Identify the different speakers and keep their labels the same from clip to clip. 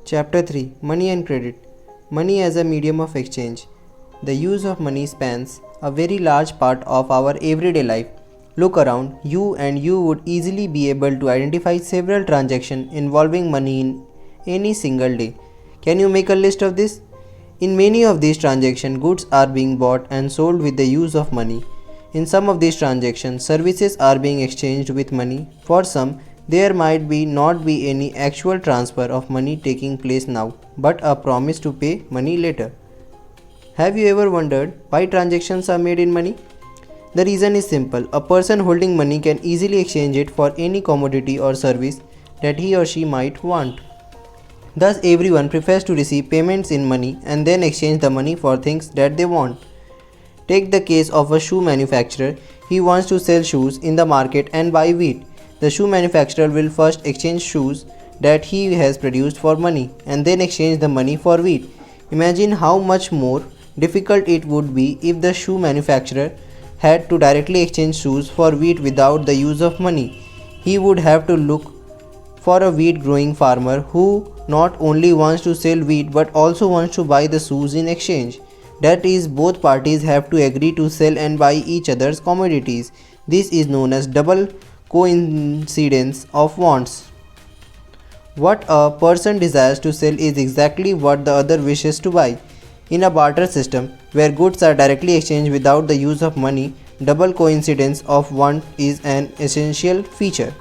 Speaker 1: Chapter 3 Money and Credit. Money as a medium of exchange. The use of money spans a very large part of our everyday life. Look around you and you would easily be able to identify several transactions involving money in any single day. Can you make a list of this? In many of these transactions, goods are being bought and sold with the use of money. In some of these transactions, services are being exchanged with money. For some, there might not be any actual transfer of money taking place now, but a promise to pay money later. Have you ever wondered why transactions are made in money? The reason is simple. A person holding money can easily exchange it for any commodity or service that he or she might want. Thus, everyone prefers to receive payments in money and then exchange the money for things that they want. Take the case of a shoe manufacturer. He wants to sell shoes in the market and buy wheat. The shoe manufacturer will first exchange shoes that he has produced for money and then exchange the money for wheat. Imagine how much more difficult it would be if the shoe manufacturer had to directly exchange shoes for wheat without the use of money. He would have to look for a wheat growing farmer who not only wants to sell wheat but also wants to buy the shoes in exchange. That is, both parties have to agree to sell and buy each other's commodities. This is known as double coincidence of wants. What a person desires to sell is exactly what the other wishes to buy. In a barter system, where goods are directly exchanged without the use of money, double coincidence of want is an essential feature.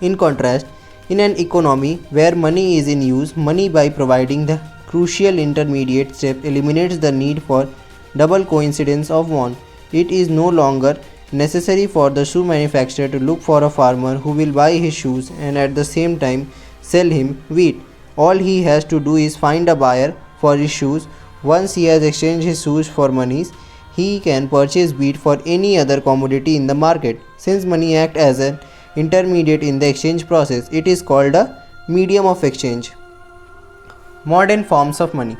Speaker 1: In contrast, in an economy where money is in use, money by providing the crucial intermediate step eliminates the need for double coincidence of want. It is no longer necessary for the shoe manufacturer to look for a farmer who will buy his shoes and at the same time sell him wheat. All he has to do is find a buyer for his shoes. Once he has exchanged his shoes for monies, he can purchase wheat for any other commodity in the market. Since money acts as an intermediate in the exchange process, it is called a medium of exchange. Modern forms of money.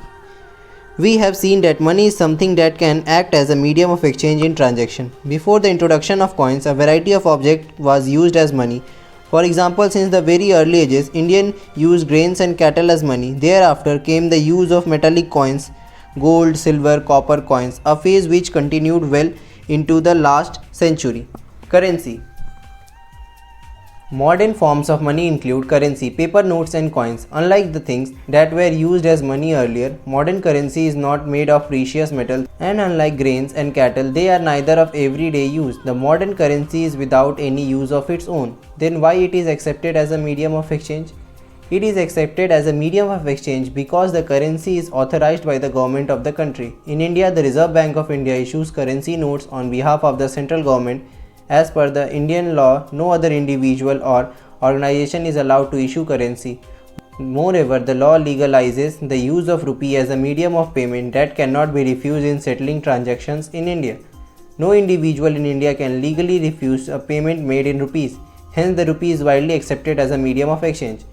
Speaker 1: We have seen that money is something that can act as a medium of exchange in transaction. Before the introduction of coins, a variety of objects was used as money. For example, since the very early ages, Indians used grains and cattle as money. Thereafter came the use of metallic coins, gold, silver, copper coins, a phase which continued well into the last century. Currency. Modern forms of money include currency, paper notes and coins. Unlike the things that were used as money earlier, modern currency is not made of precious metals, and unlike grains and cattle, they are neither of everyday use. The modern currency is without any use of its own. Then why it is accepted as a medium of exchange? It is accepted as a medium of exchange because the currency is authorized by the government of the country. In India, the Reserve Bank of India issues currency notes on behalf of the central government. As per the Indian law, no other individual or organization is allowed to issue currency. Moreover, the law legalizes the use of rupee as a medium of payment that cannot be refused in settling transactions in India. No individual in India can legally refuse a payment made in rupees. Hence, the rupee is widely accepted as a medium of exchange.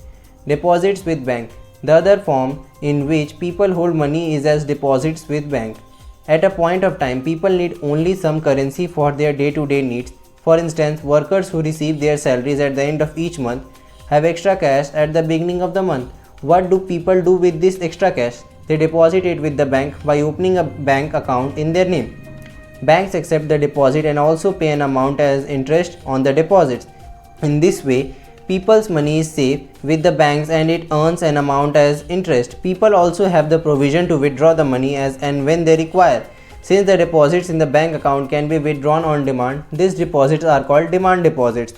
Speaker 1: Deposits with bank. The other form in which people hold money is as deposits with bank. At a point of time, people need only some currency for their day-to-day needs. For instance, workers who receive their salaries at the end of each month have extra cash at the beginning of the month. What do people do with this extra cash? They deposit it with the bank by opening a bank account in their name. Banks accept the deposit and also pay an amount as interest on the deposits. In this way, people's money is safe with the banks and it earns an amount as interest. People also have the provision to withdraw the money as and when they require. Since the deposits in the bank account can be withdrawn on demand, these deposits are called demand deposits.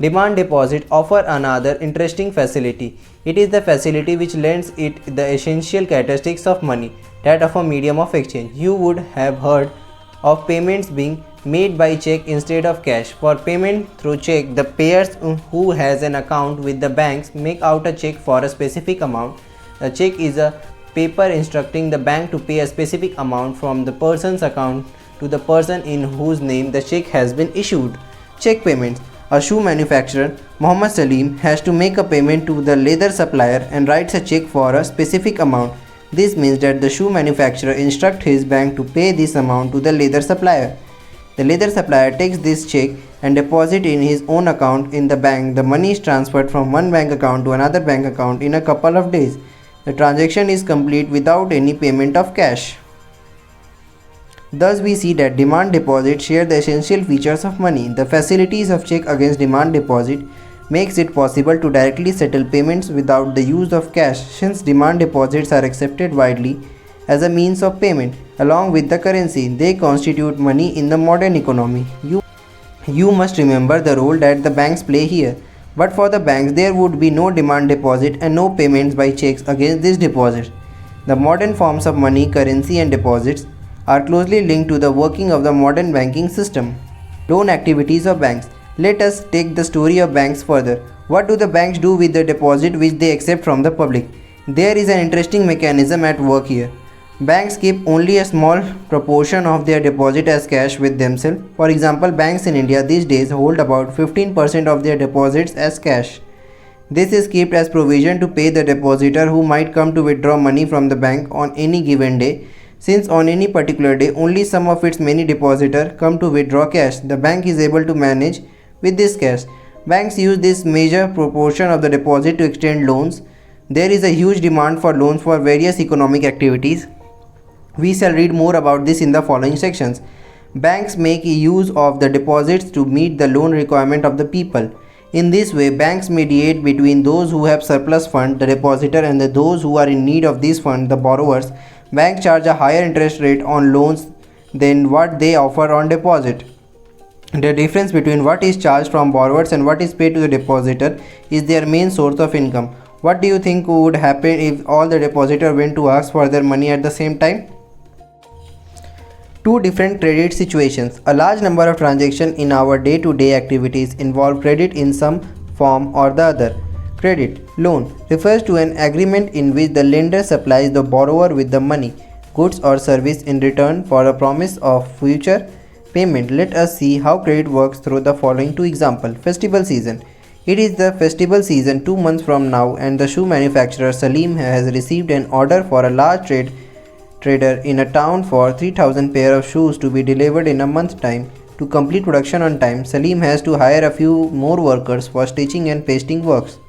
Speaker 1: Demand deposits offer another interesting facility. It is the facility which lends it the essential characteristics of money, that of a medium of exchange. You would have heard of payments being made by check instead of cash. For payment through check, the payers who has an account with the banks make out a check for a specific amount. The check is a paper instructing the bank to pay a specific amount from the person's account to the person in whose name the check has been issued. Check payments. A shoe manufacturer, Mohammed Salim, has to make a payment to the leather supplier and writes a check for a specific amount. This means that the shoe manufacturer instructs his bank to pay this amount to the leather supplier. The leather supplier takes this check and deposits in his own account in the bank. The money is transferred from one bank account to another bank account in a couple of days. The transaction is complete without any payment of cash. Thus, we see that demand deposit share the essential features of money. The facilities of check against demand deposit makes it possible to directly settle payments without the use of cash, since demand deposits are accepted widely as a means of payment. Along with the currency, they constitute money in the modern economy. You must remember the role that the banks play here. But for the banks, there would be no demand deposit and no payments by checks against these deposits. The modern forms of money, currency, and deposits are closely linked to the working of the modern banking system. Loan activities of banks. Let us take the story of banks further. What do the banks do with the deposit which they accept from the public? There is an interesting mechanism at work here. Banks keep only a small proportion of their deposit as cash with themselves. For example, banks in India these days hold about 15% of their deposits as cash. This is kept as provision to pay the depositor who might come to withdraw money from the bank on any given day. Since on any particular day only some of its many depositors come to withdraw cash, the bank is able to manage with this cash. Banks use this major proportion of the deposit to extend loans. There is a huge demand for loans for various economic activities. We shall read more about this in the following sections. Banks make use of the deposits to meet the loan requirement of the people. In this way, banks mediate between those who have surplus fund, the depositor, and those who are in need of these funds, the borrowers. Banks charge a higher interest rate on loans than what they offer on deposit. The difference between what is charged from borrowers and what is paid to the depositor is their main source of income. What do you think would happen if all the depositors went to ask for their money at the same time? Two different credit situations. A large number of transactions in our day-to-day activities involve credit in some form or the other. Credit, loan, refers to an agreement in which the lender supplies the borrower with the money, goods or service in return for a promise of future payment. Let us see how credit works through the following two examples. Festival season. It is the festival season 2 months from now, and the shoe manufacturer Salim has received an order for a large trader in a town for 3,000 pair of shoes to be delivered in a month's time. To complete production on time, Salim has to hire a few more workers for stitching and pasting works.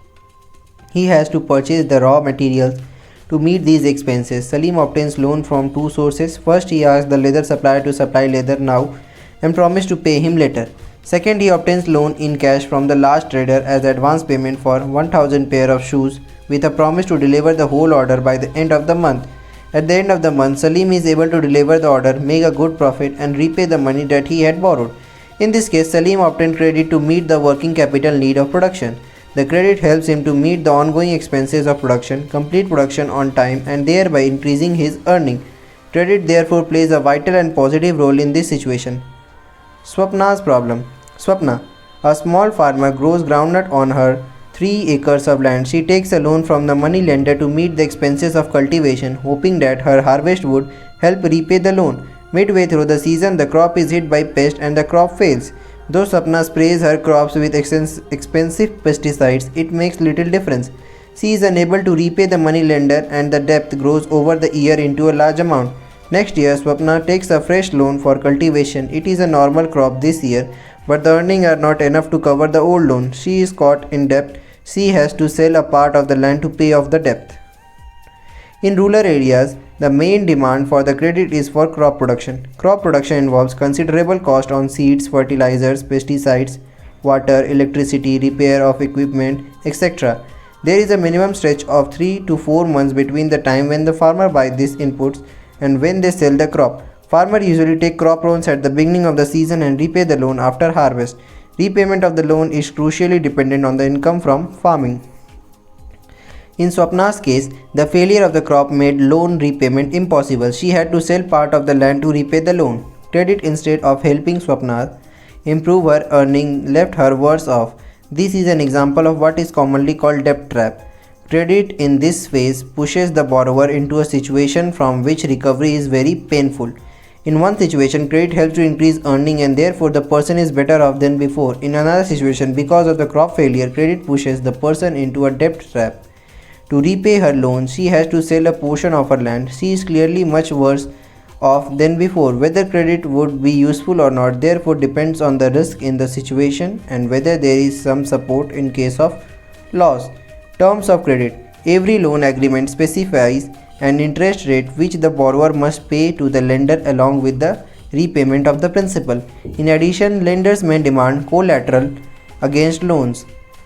Speaker 1: He has to purchase the raw materials to meet these expenses. Salim obtains loan from two sources. First, he asks the leather supplier to supply leather now and promise to pay him later. Second, he obtains loan in cash from the large trader as advance payment for 1,000 pair of shoes with a promise to deliver the whole order by the end of the month. At the end of the month, Salim is able to deliver the order, make a good profit, and repay the money that he had borrowed. In this case, Salim obtained credit to meet the working capital need of production. The credit helps him to meet the ongoing expenses of production, complete production on time, and thereby increasing his earning. Credit therefore plays a vital and positive role in this situation. Swapna's problem. Swapna, a small farmer, grows groundnut on her 3 acres of land. She takes a loan from the money lender to meet the expenses of cultivation, hoping that her harvest would help repay the loan. Midway through the season, the crop is hit by pest and the crop fails. Though Sapna sprays her crops with expensive pesticides, it makes little difference. She is unable to repay the money lender and the debt grows over the year into a large amount. Next year, Swapna takes a fresh loan for cultivation. It is a normal crop this year, but the earnings are not enough to cover the old loan. She is caught in debt. She has to sell a part of the land to pay off the debt. In rural areas, the main demand for the credit is for crop production. Crop production involves considerable cost on seeds, fertilizers, pesticides, water, electricity, repair of equipment, etc. There is a minimum stretch of 3 to 4 months between the time when the farmer buys these inputs and when they sell the crop. Farmers usually take crop loans at the beginning of the season and repay the loan after harvest. Repayment of the loan is crucially dependent on the income from farming. In Swapna's case, the failure of the crop made loan repayment impossible. She had to sell part of the land to repay the loan. Credit, instead of helping Swapna improve her earning, left her worse off. This is an example of what is commonly called debt trap. Credit in this phase pushes the borrower into a situation from which recovery is very painful. In one situation, credit helps to increase earning and therefore the person is better off than before. In another situation, because of the crop failure, credit pushes the person into a debt trap. To repay her loan, she has to sell a portion of her land. She is clearly much worse off than before. Whether credit would be useful or not therefore depends on the risk in the situation and whether there is some support in case of loss. Terms of credit. Every loan agreement specifies an interest rate which the borrower must pay to the lender along with the repayment of the principal. In addition, lenders may demand collateral against loans.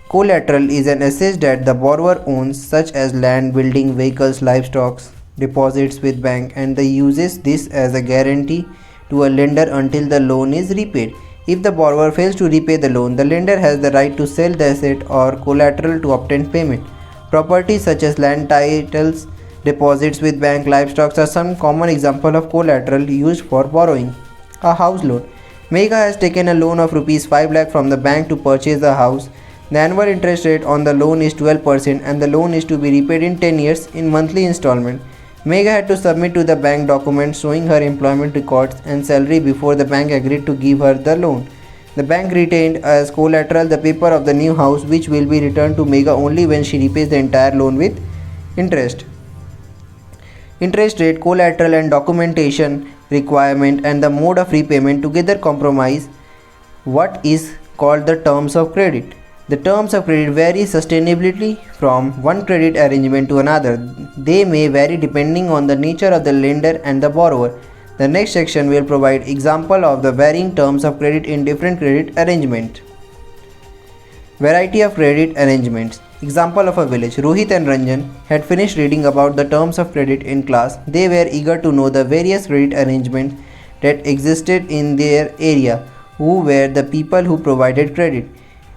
Speaker 1: Collateral is an asset that the borrower owns, such as land, building, vehicles, livestock, deposits with bank, and they uses this as a guarantee to a lender until the loan is repaid. If the borrower fails to repay the loan, the lender has the right to sell the asset or collateral to obtain payment. Properties such as land titles, deposits with bank, livestock are some common example of collateral used for borrowing. A house loan. Megha has taken a loan of rupees 5 lakh from the bank to purchase a house. The annual interest rate on the loan is 12% and the loan is to be repaid in 10 years in monthly installment. Megha had to submit to the bank documents showing her employment records and salary before the bank agreed to give her the loan. The bank retained as collateral the paper of the new house, which will be returned to Megha only when she repays the entire loan with interest. Interest rate, collateral and documentation requirement and the mode of repayment together comprise what is called the terms of credit. The terms of credit vary sustainably from one credit arrangement to another. They may vary depending on the nature of the lender and the borrower. The next section will provide example of the varying terms of credit in different credit arrangements. Variety of credit arrangements. Example of a village. Rohit and Ranjan had finished reading about the terms of credit in class. They were eager to know the various credit arrangements that existed in their area. Who were the people who provided credit?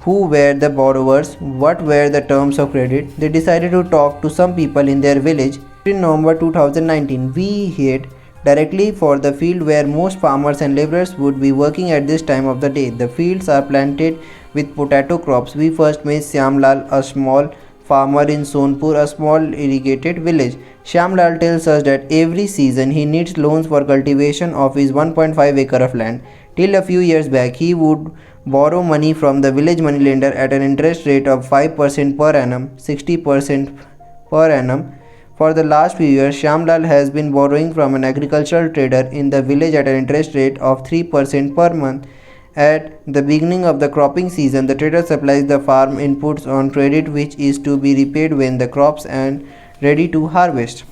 Speaker 1: Who were the borrowers? What were the terms of credit? They decided to talk to some people in their village. In November 2019, we head directly for the field where most farmers and laborers would be working at this time of the day. The fields are planted with potato crops. We first met Shyamlal, a small farmer in Sonpur, a small irrigated village. Shyamlal tells us that every season he needs loans for cultivation of his 1.5 acre of land. Till a few years back, he would borrow money from the village moneylender at an interest rate of 5% per annum, 60% per annum. For the last few years, Shyamlal has been borrowing from an agricultural trader in the village at an interest rate of 3% per month. At the beginning of the cropping season, the trader supplies the farm inputs on credit, which is to be repaid when the crops are ready to harvest.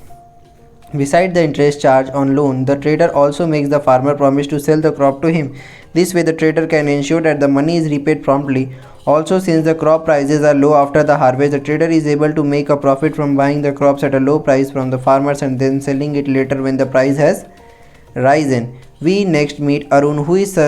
Speaker 1: Besides the interest charge on loan, the trader also makes the farmer promise to sell the crop to him. This way the trader can ensure that the money is repaid promptly. Also, since the crop prices are low after the harvest, the trader is able to make a profit from buying the crops at a low price from the farmers and then selling it later when the price has risen. We next meet Arun, who is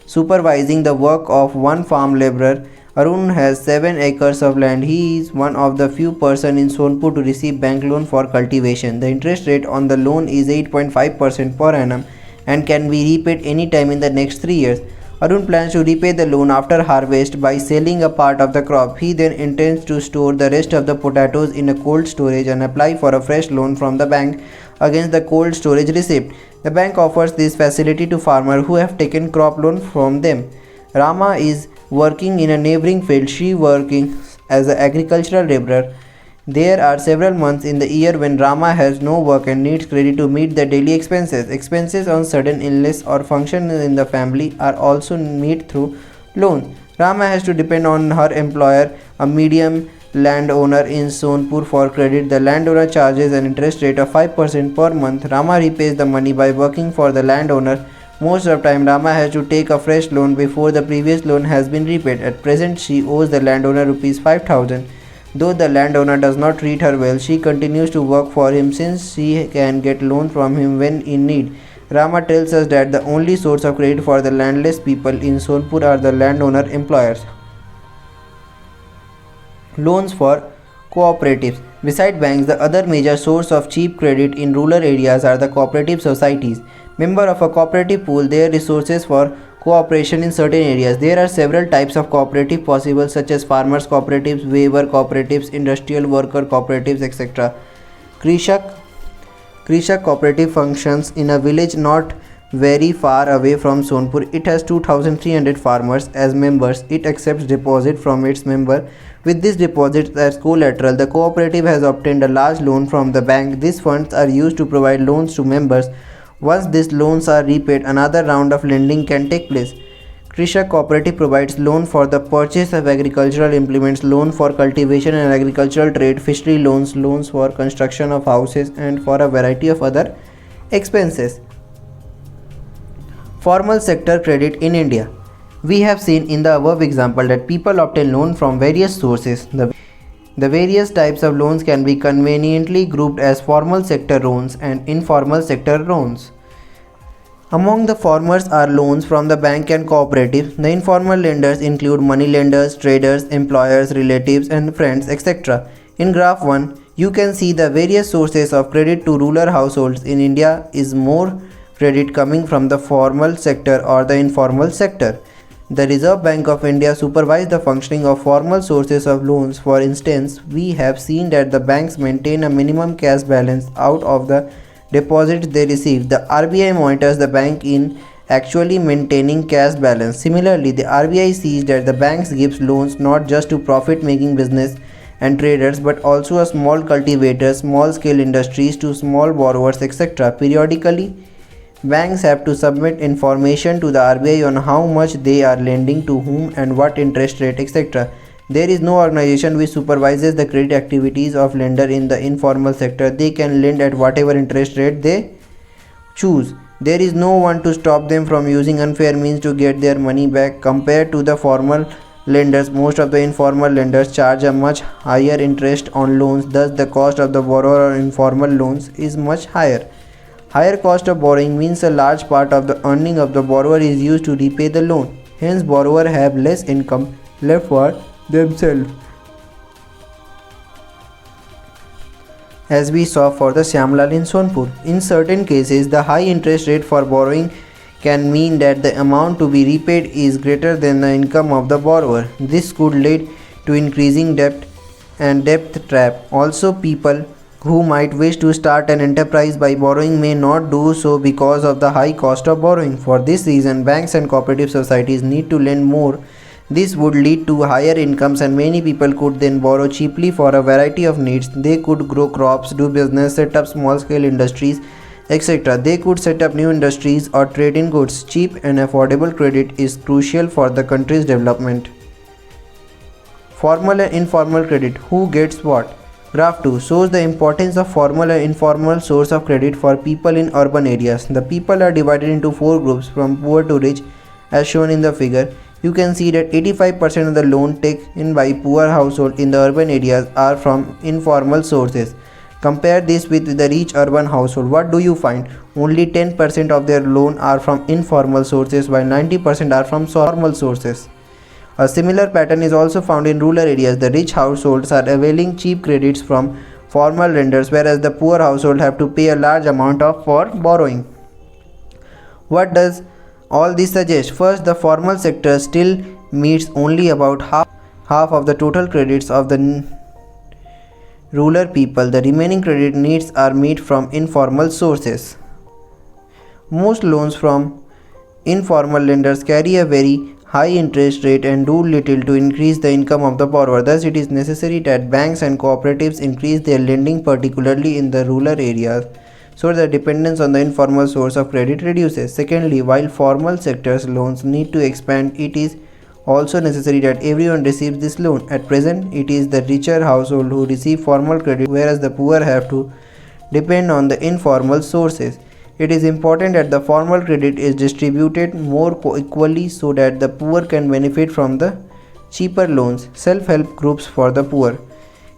Speaker 1: supervising the work of one farm laborer. Arun has 7 acres of land. He is one of the few persons in Sonpur to receive bank loan for cultivation. The interest rate on the loan is 8.5% per annum and can be repaid any time in the next 3 years. Arun plans to repay the loan after harvest by selling a part of the crop. He then intends to store the rest of the potatoes in a cold storage and apply for a fresh loan from the bank against the cold storage receipt. The bank offers this facility to farmers who have taken crop loan from them. Rama is working in a neighboring field. She working as an agricultural laborer. There are several months in the year when Rama has no work and needs credit to meet the daily expenses. Expenses on sudden illness or function in the family are also met through loans. Rama has to depend on her employer, a medium landowner in Sonpur, for credit. The landowner charges an interest rate of 5% per month. Rama repays the money by working for the landowner. Most of the time, Rama has to take a fresh loan before the previous loan has been repaid. At present, she owes the landowner rupees 5,000. Though the landowner does not treat her well, she continues to work for him since she can get loan from him when in need. Rama tells us that the only source of credit for the landless people in Sonpur are the landowner employers. Loans for cooperatives. Besides banks, the other major source of cheap credit in rural areas are the cooperative societies. Member of a cooperative pool their resources for cooperation in certain areas. There are several types of cooperative possible, such as farmers cooperatives, weaver cooperatives, industrial worker cooperatives, etc. Krishak cooperative functions in a village not very far away from Sonpur. It has 2,300 farmers as members. It accepts deposit from its member. With this deposit as collateral, the cooperative has obtained a large loan from the bank. These funds are used to provide loans to members. Once these loans are repaid, another round of lending can take place. Krishak Cooperative provides loan for the purchase of agricultural implements, loan for cultivation and agricultural trade, fishery loans, loans for construction of houses, and for a variety of other expenses. Formal sector credit in India. We have seen in the above example that people obtain loan from various sources. The various types of loans can be conveniently grouped as formal sector loans and informal sector loans. Among the formers are loans from the bank and cooperatives. The informal lenders include money lenders, traders, employers, relatives, and friends, etc. In graph 1, you can see the various sources of credit to rural households in India is more credit coming from the formal sector or the informal sector. The Reserve Bank of India supervises the functioning of formal sources of loans. For instance, we have seen that the banks maintain a minimum cash balance out of the deposits they receive. The RBI monitors the bank in actually maintaining cash balance. Similarly, the RBI sees that the banks gives loans not just to profit-making business and traders but also a small cultivators, small-scale industries to small borrowers, etc. Periodically, banks have to submit information to the RBI on how much they are lending to whom and what interest rate, etc. There is no organization which supervises the credit activities of lender in the informal sector. They can lend at whatever interest rate they choose. There is no one to stop them from using unfair means to get their money back. Compared to the formal lenders, most of the informal lenders charge a much higher interest on loans. Thus, the cost of the borrower on informal loans is much higher. Higher cost of borrowing means a large part of the earning of the borrower is used to repay the loan. Hence, borrower have less income left for themselves. As we saw for the Shyamlal in Sonpur. In certain cases, the high interest rate for borrowing can mean that the amount to be repaid is greater than the income of the borrower. This could lead to increasing debt and debt trap. Also, people who might wish to start an enterprise by borrowing may not do so because of the high cost of borrowing. For this reason, banks and cooperative societies need to lend more. This would lead to higher incomes and many people could then borrow cheaply for a variety of needs. They could grow crops, do business, set up small scale industries, etc. They could set up new industries or trade in goods. Cheap and affordable credit is crucial for the country's development. Formal and informal credit. Who gets what? Graph 2 shows the importance of formal and informal source of credit for people in urban areas. The people are divided into 4 groups from poor to rich as shown in the figure. You can see that 85% of the loan taken by poor households in the urban areas are from informal sources. Compare this with the rich urban household. What do you find? Only 10% of their loan are from informal sources while 90% are from formal sources. A similar pattern is also found in rural areas. The rich households are availing cheap credits from formal lenders whereas the poor household have to pay a large amount for borrowing. What does all this suggests? First, the formal sector still meets only about half of the total credits of the rural people. The remaining credit needs are met from informal sources. Most loans from informal lenders carry a very high interest rate and do little to increase the income of the borrower. Thus, it is necessary that banks and cooperatives increase their lending, particularly in the rural areas, so the dependence on the informal source of credit reduces. Secondly, while formal sector's loans need to expand, it is also necessary that everyone receives this loan. At present, it is the richer household who receive formal credit, whereas the poor have to depend on the informal sources. It is important that the formal credit is distributed more equally so that the poor can benefit from the cheaper loans. Self-help groups for the poor.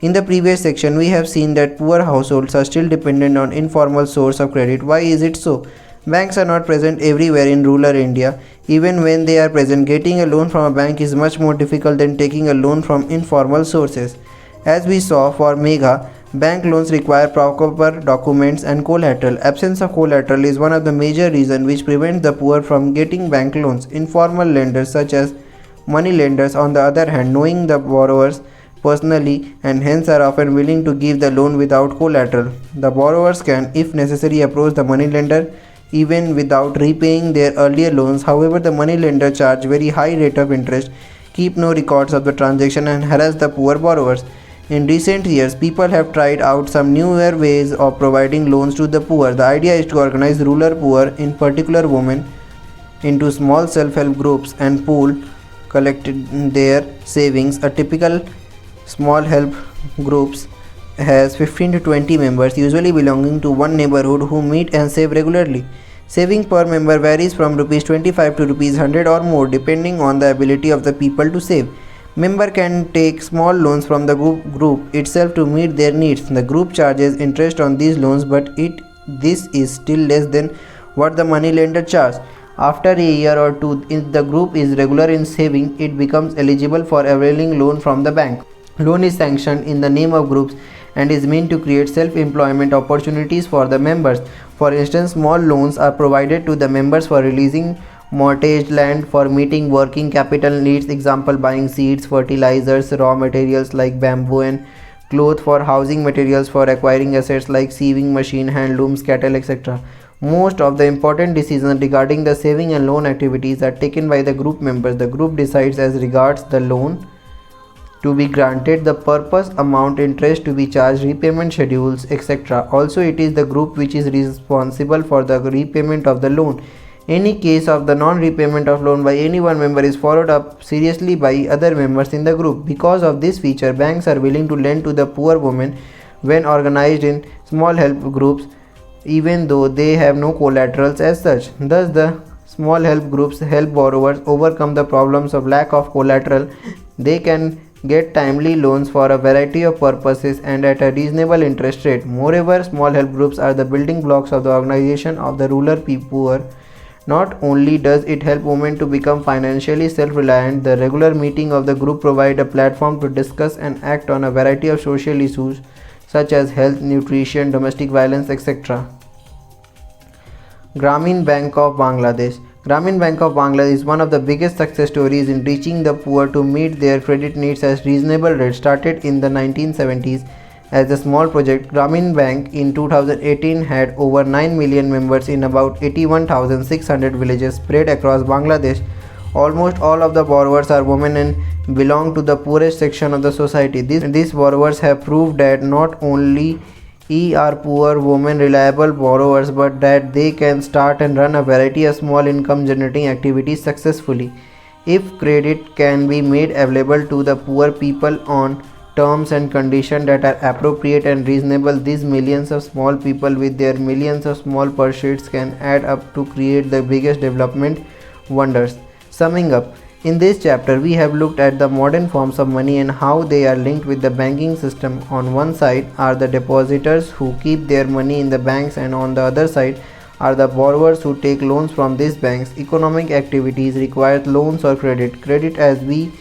Speaker 1: In the previous section, we have seen that poor households are still dependent on informal source of credit. Why is it so? Banks are not present everywhere in rural India. Even when they are present, getting a loan from a bank is much more difficult than taking a loan from informal sources. As we saw for Megha, bank loans require proper documents and collateral. Absence of collateral is one of the major reasons which prevents the poor from getting bank loans. Informal lenders such as money lenders, on the other hand, knowing the borrowers personally and hence are often willing to give the loan without collateral. The borrowers can, if necessary, approach the money lender even without repaying their earlier loans. However, the money lender charge very high rate of interest, keep no records of the transaction and harass the poor borrowers. In recent years, people have tried out some newer ways of providing loans to the poor. The idea is to organize rural poor, in particular women, into small self-help groups and pool collected their savings. A typical small help groups has 15 to 20 members, usually belonging to one neighborhood, who meet and save regularly. Saving per member varies from Rs 25 to Rs 100 or more, depending on the ability of the people to save. Member can take small loans from the group itself to meet their needs. The group charges interest on these loans, but this is still less than what the money lender charges. After a year or two, if the group is regular in saving, it becomes eligible for availing loan from the bank. Loan is sanctioned in the name of groups and is meant to create self-employment opportunities for the members. For instance, small loans are provided to the members for releasing mortgaged land, for meeting working capital needs, example buying seeds, fertilizers, raw materials like bamboo and cloth, for housing materials, for acquiring assets like sewing machine, handlooms, cattle, etc. Most of the important decisions regarding the saving and loan activities are taken by the group members. The group decides as regards the loan to be granted, the purpose, amount, interest to be charged, repayment schedules, etc. Also, it is the group which is responsible for the repayment of the loan. Any case of the non-repayment of loan by any one member is followed up seriously by other members in the group. Because of this feature, banks are willing to lend to the poor women when organized in small help groups, even though they have no collaterals as such. Thus, the small help groups help borrowers overcome the problems of lack of collateral. They can get timely loans for a variety of purposes and at a reasonable interest rate. Moreover, small help groups are the building blocks of the organization of the rural poor. Not only does it help women to become financially self-reliant, the regular meeting of the group provide a platform to discuss and act on a variety of social issues such as health, nutrition, domestic violence, etc. Grameen Bank of Bangladesh. Grameen Bank of Bangladesh is one of the biggest success stories in reaching the poor to meet their credit needs at reasonable rates. Started in the 1970s as a small project, Grameen Bank in 2018 had over 9 million members in about 81,600 villages spread across Bangladesh. Almost all of the borrowers are women and belong to the poorest section of the society. These borrowers have proved that not only are poor women reliable borrowers, but that they can start and run a variety of small income generating activities successfully. If credit can be made available to the poor people on terms and conditions that are appropriate and reasonable, these millions of small people with their millions of small pursuits can add up to create the biggest development wonders. Summing up, in this chapter we have looked at the modern forms of money and how they are linked with the banking system. On one side are the depositors who keep their money in the banks, and on the other side are the borrowers who take loans from these banks. Economic activities require loans or credit. Credit, as we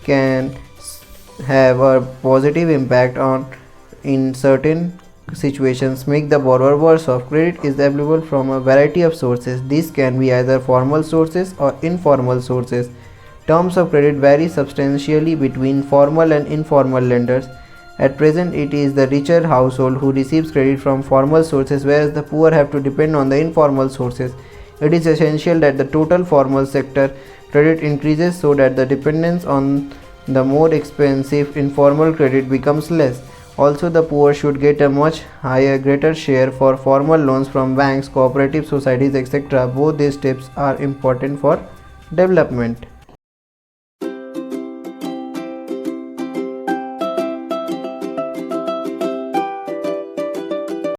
Speaker 1: can have a positive impact on in certain situations, make the borrower worse off. Credit is available from a variety of sources. These can be either formal sources or informal sources. Terms of credit vary substantially between formal and informal lenders. At present, it is the richer household who receives credit from formal sources, whereas the poor have to depend on the informal sources. It is essential that the total formal sector credit increases so that the dependence on the more expensive informal credit becomes less. Also, the poor should get a much greater share for formal loans from banks, cooperative societies, etc. Both these steps are important for development.